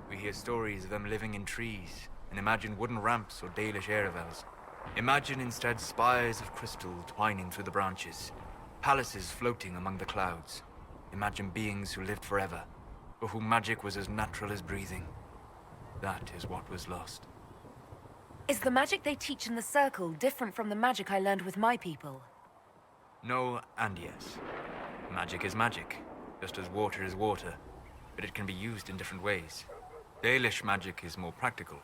We hear stories of them living in trees, and imagine wooden ramps or Dalish Erebels. Imagine instead spires of crystal twining through the branches, palaces floating among the clouds. Imagine beings who lived forever, for whom magic was as natural as breathing. That is what was lost. Is the magic they teach in the Circle different from the magic I learned with my people? No and yes. Magic is magic, just as water is water, but it can be used in different ways. Dalish magic is more practical,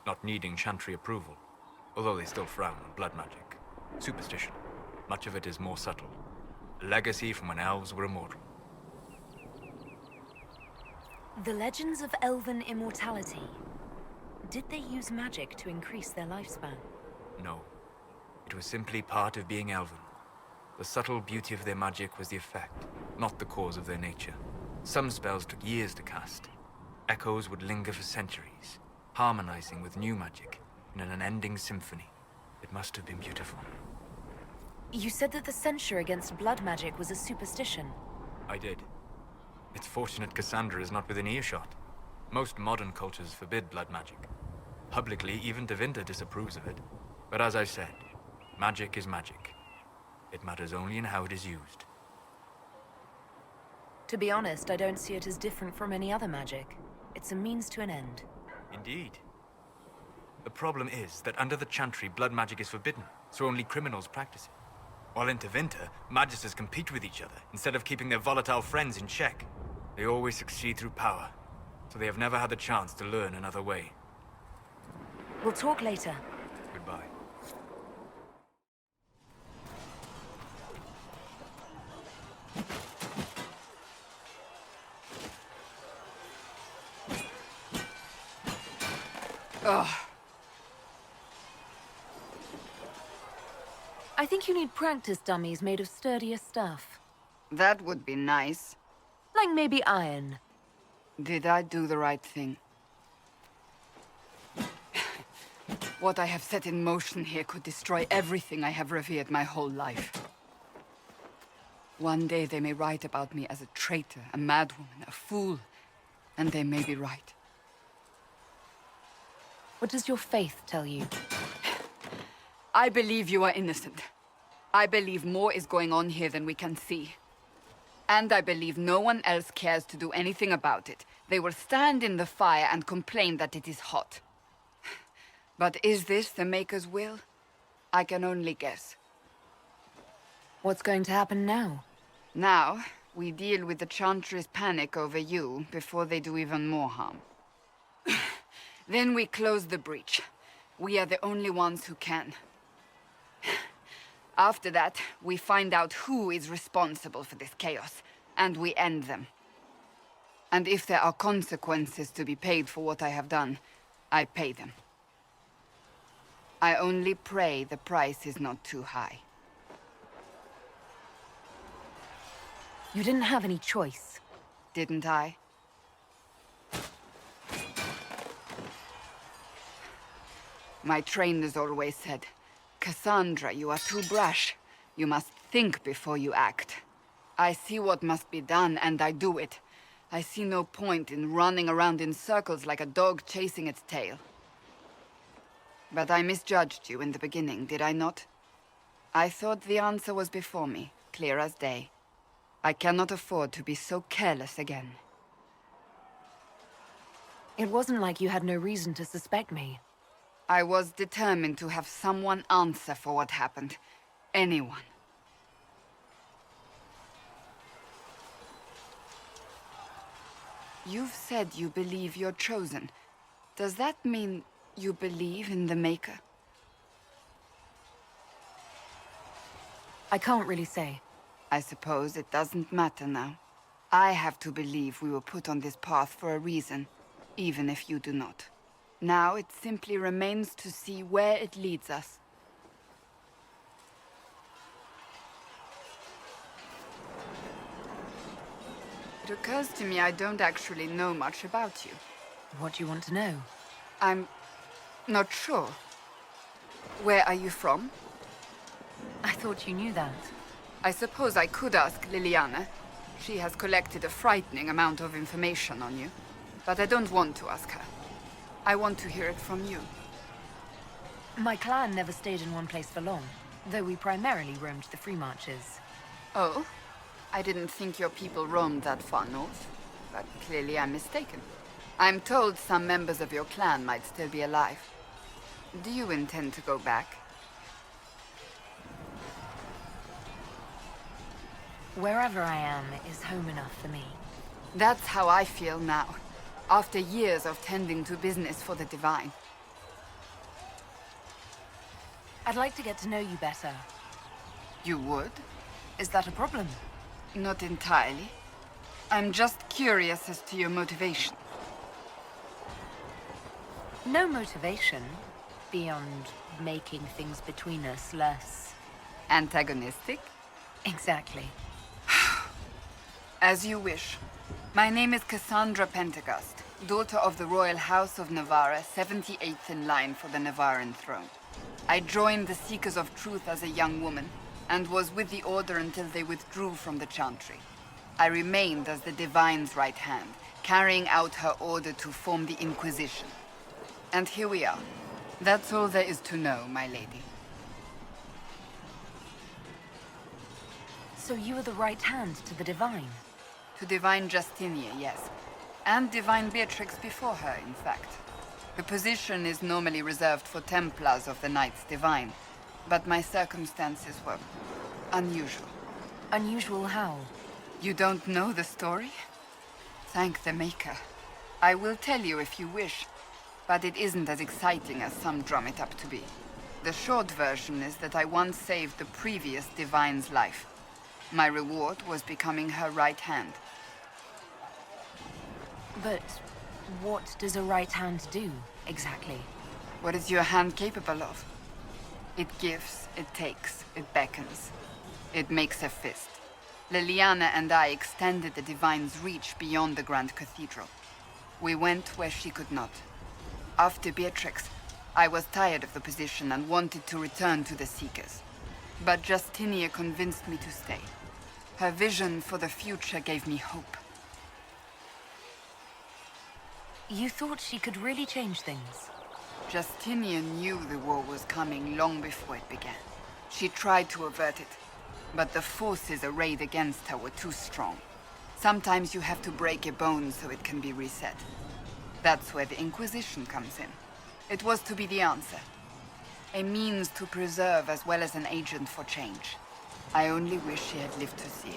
not needing chantry approval, although they still frown on blood magic. Superstition. Much of it is more subtle. A legacy from when elves were immortal. The legends of elven immortality. Did they use magic to increase their lifespan? No. It was simply part of being elven. The subtle beauty of their magic was the effect, not the cause of their nature. Some spells took years to cast. Echoes would linger for centuries, harmonizing with new magic in an unending symphony. It must have been beautiful. You said that the censure against blood magic was a superstition. I did. It's fortunate Cassandra is not within earshot. Most modern cultures forbid blood magic. Publicly, even Tevinter disapproves of it. But as I said, magic is magic. It matters only in how it is used. To be honest, I don't see it as different from any other magic. It's a means to an end. Indeed. The problem is that under the Chantry, blood magic is forbidden, so only criminals practice it. While in Tevinter, magisters compete with each other, instead of keeping their volatile friends in check. They always succeed through power, so they have never had the chance to learn another way. We'll talk later. Goodbye. I think you need practice dummies made of sturdier stuff. That would be nice. Like maybe iron. Did I do the right thing? What I have set in motion here could destroy everything I have revered my whole life. One day they may write about me as a traitor, a madwoman, a fool, and they may be right. What does your faith tell you? I believe you are innocent. I believe more is going on here than we can see. And I believe no one else cares to do anything about it. They will stand in the fire and complain that it is hot. But is this the Maker's will? I can only guess. What's going to happen now? Now, we deal with the Chantry's panic over you before they do even more harm. Then we close the breach. We are the only ones who can. After that, we find out who is responsible for this chaos, and we end them. And if there are consequences to be paid for what I have done, I pay them. I only pray the price is not too high. You didn't have any choice. Didn't I? My trainers always said, Cassandra, you are too brash. You must think before you act. I see what must be done, and I do it. I see no point in running around in circles like a dog chasing its tail. But I misjudged you in the beginning, did I not? I thought the answer was before me, clear as day. I cannot afford to be so careless again. It wasn't like you had no reason to suspect me. I was determined to have someone answer for what happened. Anyone. You've said you believe you're chosen. Does that mean you believe in the Maker? I can't really say. I suppose it doesn't matter now. I have to believe we were put on this path for a reason, even if you do not. Now it simply remains to see where it leads us. It occurs to me I don't actually know much about you. What do you want to know? I'm not sure. Where are you from? I thought you knew that. I suppose I could ask Liliana. She has collected a frightening amount of information on you. But I don't want to ask her. I want to hear it from you. My clan never stayed in one place for long, though we primarily roamed the free marches. Oh? I didn't think your people roamed that far north. But clearly I'm mistaken. I'm told some members of your clan might still be alive. Do you intend to go back? Wherever I am is home enough for me. That's how I feel now, after years of tending to business for the Divine. I'd like to get to know you better. You would? Is that a problem? Not entirely. I'm just curious as to your motivation. No motivation, beyond making things between us less... Antagonistic? Exactly. As you wish. My name is Cassandra Pentecost, daughter of the Royal House of Navarra, 78th in line for the Navarran throne. I joined the Seekers of Truth as a young woman, and was with the Order until they withdrew from the Chantry. I remained as the Divine's right hand, carrying out her order to form the Inquisition. And here we are. That's all there is to know, my lady. So you are the right hand to the Divine? To Divine Justinia, yes. And Divine Beatrix before her, in fact. The position is normally reserved for Templars of the Knights Divine, but my circumstances were unusual. Unusual how? You don't know the story? Thank the Maker. I will tell you if you wish, but it isn't as exciting as some drum it up to be. The short version is that I once saved the previous Divine's life. My reward was becoming her right hand. But what does a right hand do, exactly? What is your hand capable of? It gives, it takes, it beckons. It makes a fist. Liliana and I extended the Divine's reach beyond the Grand Cathedral. We went where she could not. After Beatrix, I was tired of the position and wanted to return to the Seekers. But Justinia convinced me to stay. Her vision for the future gave me hope. You thought she could really change things? Justinian knew the war was coming long before it began. She tried to avert it, but the forces arrayed against her were too strong. Sometimes you have to break a bone so it can be reset. That's where the Inquisition comes in. It was to be the answer. A means to preserve as well as an agent for change. I only wish she had lived to see it.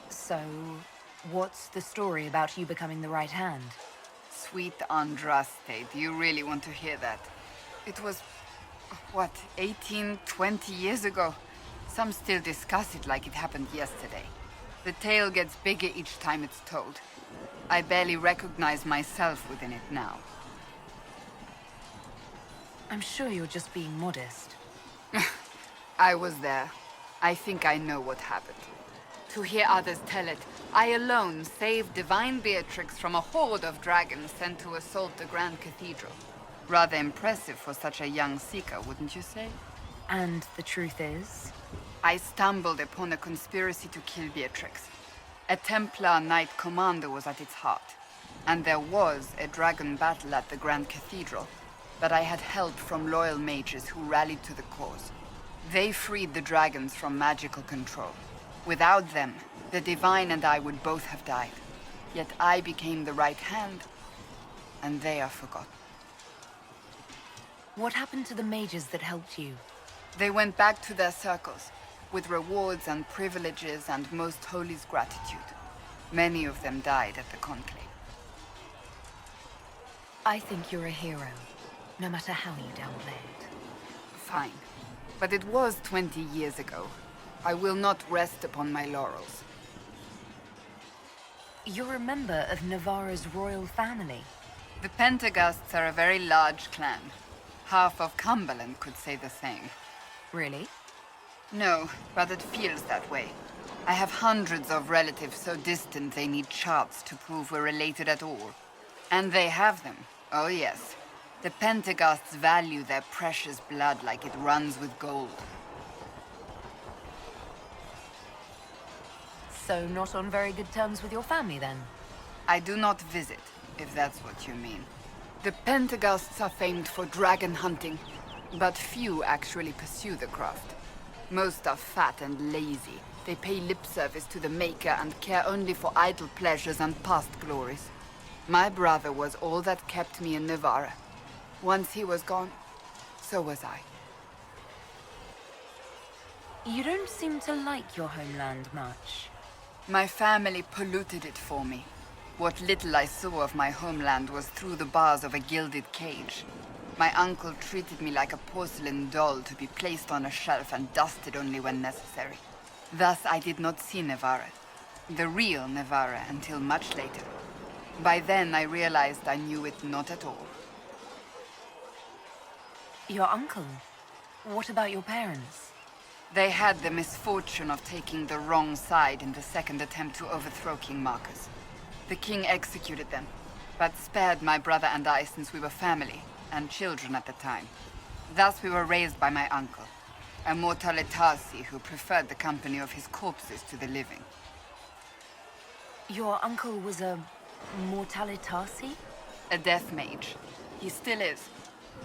So, what's the story about you becoming the right hand? Sweet Andraste, do you really want to hear that? It was, what, 18, 20 years ago? Some still discuss it like it happened yesterday. The tale gets bigger each time it's told. I barely recognize myself within it now. I'm sure you're just being modest. I was there. I think I know what happened. To hear others tell it, I alone saved Divine Beatrix from a horde of dragons sent to assault the Grand Cathedral. Rather impressive for such a young seeker, wouldn't you say? And the truth is? I stumbled upon a conspiracy to kill Beatrix. A Templar Knight Commander was at its heart. And there was a dragon battle at the Grand Cathedral. But I had help from loyal mages who rallied to the cause. They freed the dragons from magical control. Without them, the Divine and I would both have died. Yet I became the right hand, and they are forgotten. What happened to the mages that helped you? They went back to their circles, with rewards and privileges and Most Holy's gratitude. Many of them died at the Conclave. I think you're a hero, no matter how you downplay it. Fine. But it was 20 years ago. I will not rest upon my laurels. You're a member of Navarra's royal family. The Pentaghasts are a very large clan. Half of Cumberland could say the same. Really? No, but it feels that way. I have hundreds of relatives so distant they need charts to prove we're related at all. And they have them. Oh yes. The Pentaghasts value their precious blood like it runs with gold. So not on very good terms with your family, then? I do not visit, if that's what you mean. The Pentaghasts are famed for dragon hunting, but few actually pursue the craft. Most are fat and lazy. They pay lip service to the Maker and care only for idle pleasures and past glories. My brother was all that kept me in Navarra. Once he was gone, so was I. You don't seem to like your homeland much. My family polluted it for me. What little I saw of my homeland was through the bars of a gilded cage. My uncle treated me like a porcelain doll to be placed on a shelf and dusted only when necessary. Thus I did not see Navarra, the real Navarra, until much later. By then I realized I knew it not at all. Your uncle? What about your parents? They had the misfortune of taking the wrong side in the second attempt to overthrow King Marcus. The king executed them, but spared my brother and I since we were family, and children at the time. Thus we were raised by my uncle, a Mortalitasi who preferred the company of his corpses to the living. Your uncle was a Mortalitasi? A death mage. He still is.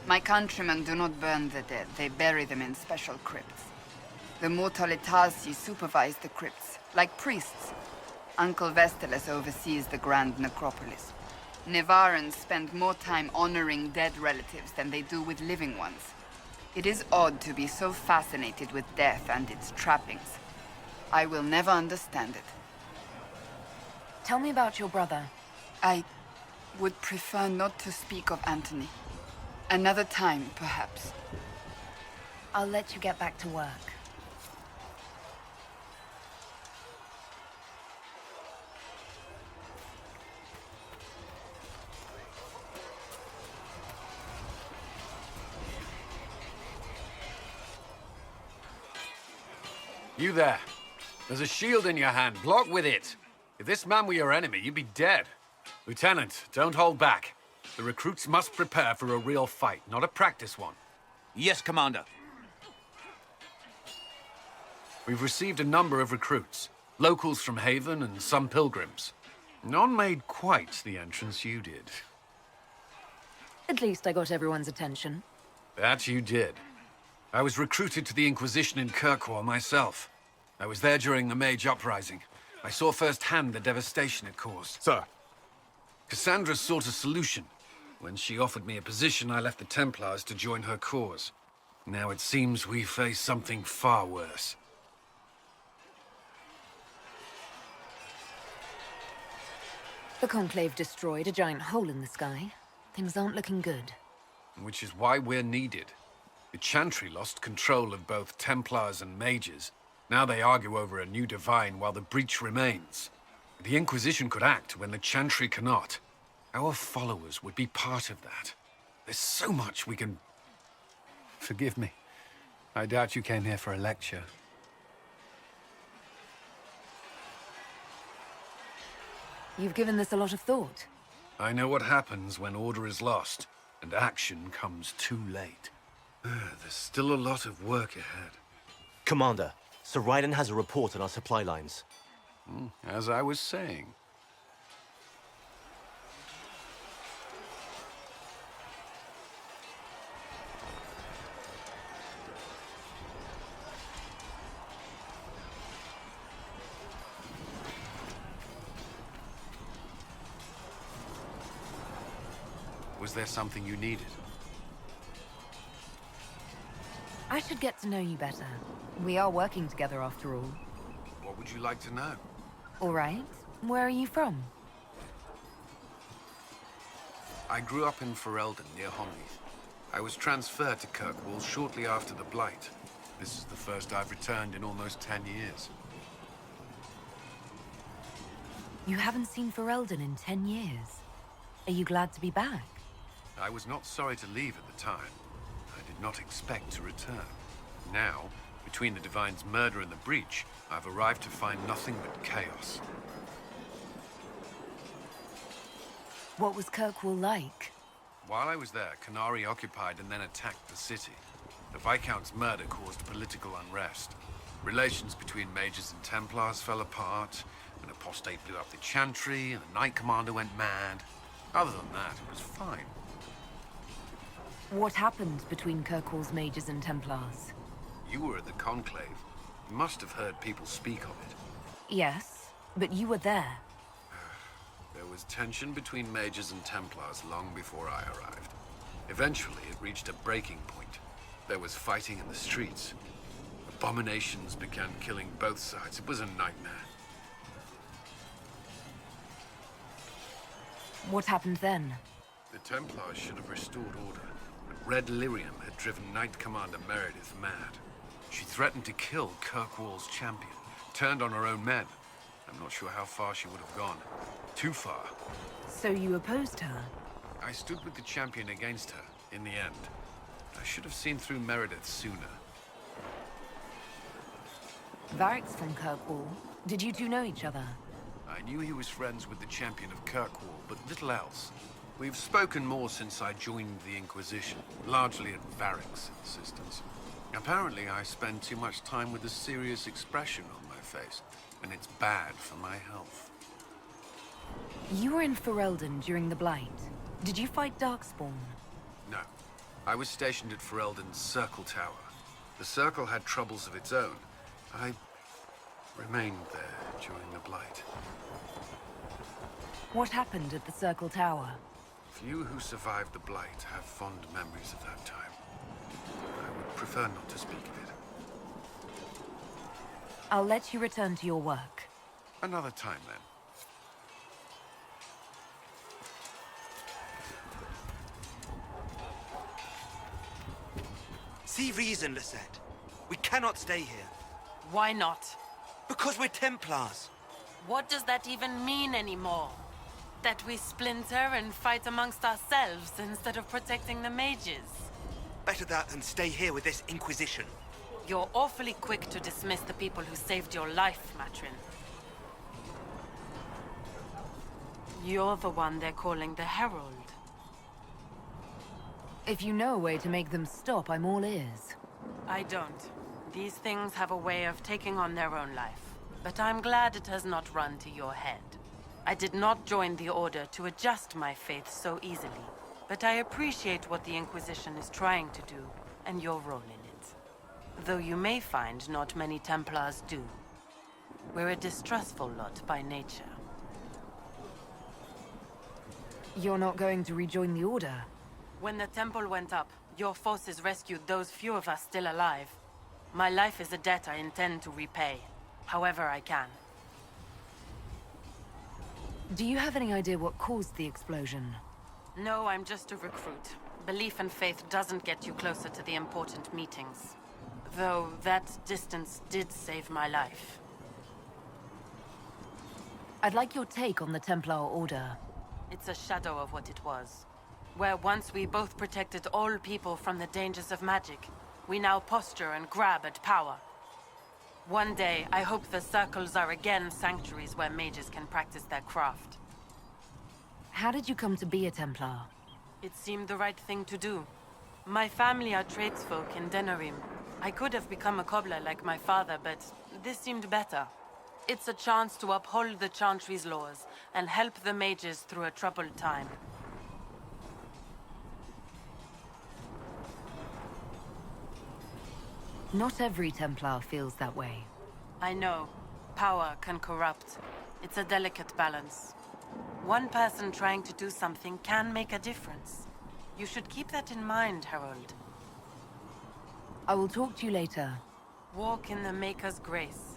My countrymen do not burn the dead, they bury them in special crypts. The Mortalitasi supervise the crypts, like priests. Uncle Vestalis oversees the grand necropolis. Navarrans spend more time honoring dead relatives than they do with living ones. It is odd to be so fascinated with death and its trappings. I will never understand it. Tell me about your brother. I would prefer not to speak of Anthony. Another time, perhaps. I'll let you get back to work. You there. There's a shield in your hand. Block with it. If this man were your enemy, you'd be dead. Lieutenant, don't hold back. The recruits must prepare for a real fight, not a practice one. Yes, Commander. We've received a number of recruits. Locals from Haven and some pilgrims. None made quite the entrance you did. At least I got everyone's attention. That you did. I was recruited to the Inquisition in Kirkwall myself. I was there during the Mage Uprising. I saw firsthand the devastation it caused. Sir. Cassandra sought a solution. When she offered me a position, I left the Templars to join her cause. Now it seems we face something far worse. The Conclave destroyed a giant hole in the sky. Things aren't looking good. Which is why we're needed. The Chantry lost control of both Templars and Mages. Now they argue over a new divine while the breach remains. The Inquisition could act when the Chantry cannot. Our followers would be part of that. There's so much we can... Forgive me. I doubt you came here for a lecture. You've given this a lot of thought. I know what happens when order is lost, and action comes too late. There's still a lot of work ahead. Commander, Sir Raiden has a report on our supply lines. As I was saying. Was there something you needed? I should get to know you better. We are working together after all. What would you like to know? All right. Where are you from? I grew up in Ferelden, near Homley. I was transferred to Kirkwall shortly after the Blight. This is the first I've returned in almost 10 years. You haven't seen Ferelden in 10 years. Are you glad to be back? I was not sorry to leave at the time. I did not expect to return. Now, between the Divine's murder and the breach, I've arrived to find nothing but chaos. What was Kirkwall like? While I was there, Canary occupied and then attacked the city. The Viscount's murder caused political unrest. Relations between Mages and Templars fell apart, an apostate blew up the Chantry, and the Knight Commander went mad. Other than that, it was fine. What happened between Kirkwall's Mages and Templars? You were at the Conclave. You must have heard people speak of it. Yes, but you were there. There was tension between Mages and Templars long before I arrived. Eventually, it reached a breaking point. There was fighting in the streets. Abominations began killing both sides. It was a nightmare. What happened then? The Templars should have restored order, but Red Lyrium had driven Knight Commander Meredith mad. She threatened to kill Kirkwall's champion, turned on her own men. I'm not sure how far she would have gone. Too far. So you opposed her? I stood with the champion against her, in the end. I should have seen through Meredith sooner. Varric's from Kirkwall. Did you two know each other? I knew he was friends with the champion of Kirkwall, but little else. We've spoken more since I joined the Inquisition, largely at Varric's insistence. Apparently, I spend too much time with a serious expression on my face, and it's bad for my health. You were in Ferelden during the Blight. Did you fight Darkspawn? No. I was stationed at Ferelden's Circle Tower. The Circle had troubles of its own. I remained there during the Blight. What happened at the Circle Tower? Few who survived the Blight have fond memories of that time. I would prefer not to speak of it. I'll let you return to your work. Another time, then. See reason, Lisette. We cannot stay here. Why not? Because we're Templars. What does that even mean anymore? That we splinter and fight amongst ourselves instead of protecting the mages? Better that than stay here with this Inquisition. You're awfully quick to dismiss the people who saved your life, Matrin. You're the one they're calling the Herald. If you know a way to make them stop, I'm all ears. I don't. These things have a way of taking on their own life. But I'm glad it has not run to your head. I did not join the Order to adjust my faith so easily. But I appreciate what the Inquisition is trying to do, and your role in it. Though you may find not many Templars do. We're a distrustful lot by nature. You're not going to rejoin the Order? When the temple went up, your forces rescued those few of us still alive. My life is a debt I intend to repay, however I can. Do you have any idea what caused the explosion? No, I'm just a recruit. Belief and faith doesn't get you closer to the important meetings. Though that distance did save my life. I'd like your take on the Templar Order. It's a shadow of what it was. Where once we both protected all people from the dangers of magic, we now posture and grab at power. One day, I hope the circles are again sanctuaries where mages can practice their craft. How did you come to be a Templar? It seemed the right thing to do. My family are tradesfolk in Denerim. I could have become a cobbler like my father, but this seemed better. It's a chance to uphold the Chantry's laws and help the mages through a troubled time. Not every Templar feels that way. I know. Power can corrupt. It's a delicate balance. One person trying to do something can make a difference. You should keep that in mind, Harold. I will talk to you later. Walk in the Maker's grace.